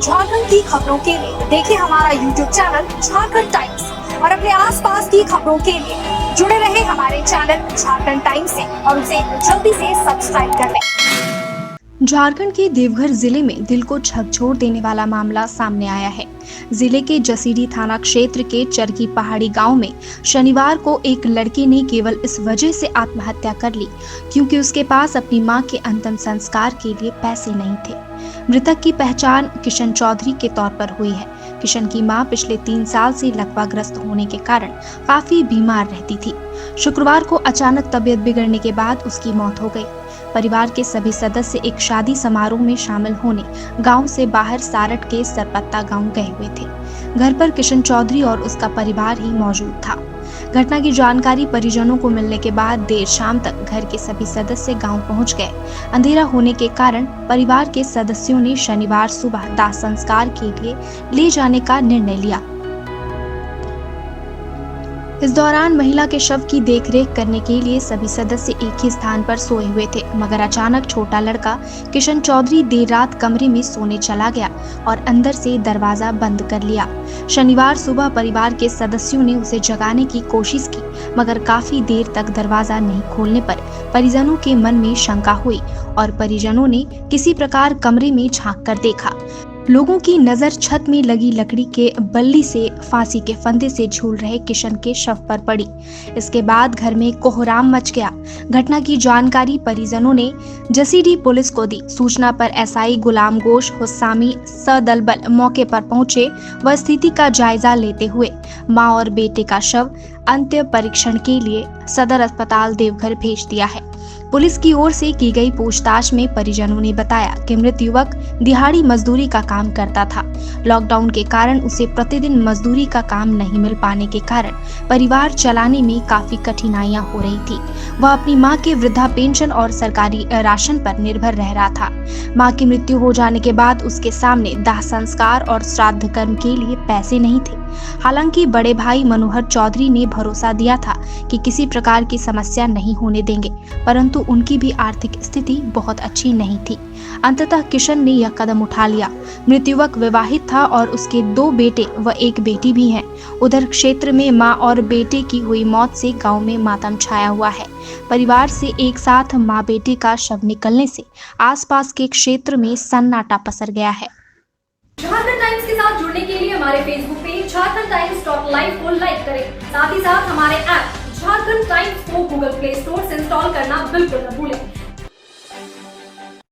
झारखंड की खबरों के लिए देखिए हमारा यूट्यूब चैनल झारखंड टाइम्स और अपने आसपास की खबरों के लिए जुड़े रहे हमारे चैनल झारखंड टाइम्स से और उसे जल्दी से सब्सक्राइब कर लें। झारखंड के देवघर जिले में दिल को झकझोर देने वाला मामला सामने आया है। जिले के जसीडीह थाना क्षेत्र के चरकी पहाड़ी गांव में शनिवार को एक लड़के ने केवल इस वजह से आत्महत्या कर ली क्योंकि उसके पास अपनी मां के अंतिम संस्कार के लिए पैसे नहीं थे। मृतक की पहचान किशन चौधरी के तौर पर हुई है। किशन की मां पिछले 3 साल से लकवाग्रस्त होने के कारण काफी बीमार रहती थी। शुक्रवार को अचानक तबीयत बिगड़ने के बाद उसकी मौत हो गई। परिवार के सभी सदस्य एक शादी समारोह में शामिल होने गांव से बाहर सारट के सरपत्ता गांव गए हुए थे। घर पर किशन चौधरी और उसका परिवार ही मौजूद था। घटना की जानकारी परिजनों को मिलने के बाद देर शाम तक घर के सभी सदस्य गांव पहुंच गए। अंधेरा होने के कारण परिवार के सदस्यों ने शनिवार सुबह दाह संस्कार के लिए ले जाने का निर्णय लिया। इस दौरान महिला के शव की देखरेख करने के लिए सभी सदस्य एक ही स्थान पर सोए हुए थे, मगर अचानक छोटा लड़का किशन चौधरी देर रात कमरे में सोने चला गया और अंदर से दरवाजा बंद कर लिया। शनिवार सुबह परिवार के सदस्यों ने उसे जगाने की कोशिश की, मगर काफी देर तक दरवाजा नहीं खोलने पर परिजनों के मन में शंका हुई और परिजनों ने किसी प्रकार कमरे में झांक कर देखा। लोगों की नजर छत में लगी लकड़ी के बल्ली से फांसी के फंदे से झूल रहे किशन के शव पर पड़ी। इसके बाद घर में कोहराम मच गया। घटना की जानकारी परिजनों ने जसीडीह पुलिस को दी। सूचना पर एसआई गुलाम गोश हुस्सामी सदल बल मौके पर पहुंचे व स्थिति का जायजा लेते हुए मां और बेटे का शव अंतिम परीक्षण के लिए सदर अस्पताल देवघर भेज दिया है। पुलिस की ओर से की गई पूछताछ में परिजनों ने बताया कि मृत युवक दिहाड़ी मजदूरी का काम करता था। लॉकडाउन के कारण उसे प्रतिदिन मजदूरी का काम नहीं मिल पाने के कारण परिवार चलाने में काफी कठिनाइयां हो रही थी। वह अपनी मां के वृद्धा पेंशन और सरकारी राशन पर निर्भर रह रहा था। मां की मृत्यु हो जाने के बाद उसके सामने दाह संस्कार और श्राद्ध कर्म के लिए पैसे नहीं थे। हालांकि बड़े भाई मनोहर चौधरी ने भरोसा दिया था कि किसी प्रकार की समस्या नहीं होने देंगे, परंतु उनकी भी आर्थिक स्थिति बहुत अच्छी नहीं थी। अंततः किशन ने यह कदम उठा लिया। मृत युवक विवाहित था और उसके 2 बेटे व 1 बेटी भी हैं। उधर क्षेत्र में मां और बेटे की हुई मौत से गांव में मातम छाया हुआ है। परिवार से एक साथ मां बेटे का शव निकलने से आसपास के क्षेत्र में सन्नाटा पसर गया है। झारखंड टाइम्स के साथ जुड़ने के लिए हमारे Facebook page Jharkhand times .live को लाइक करें। साथ ही साथ हमारे ऐप झारखंड टाइम्स को गूगल प्ले स्टोर से इंस्टॉल करना बिल्कुल न भूलें।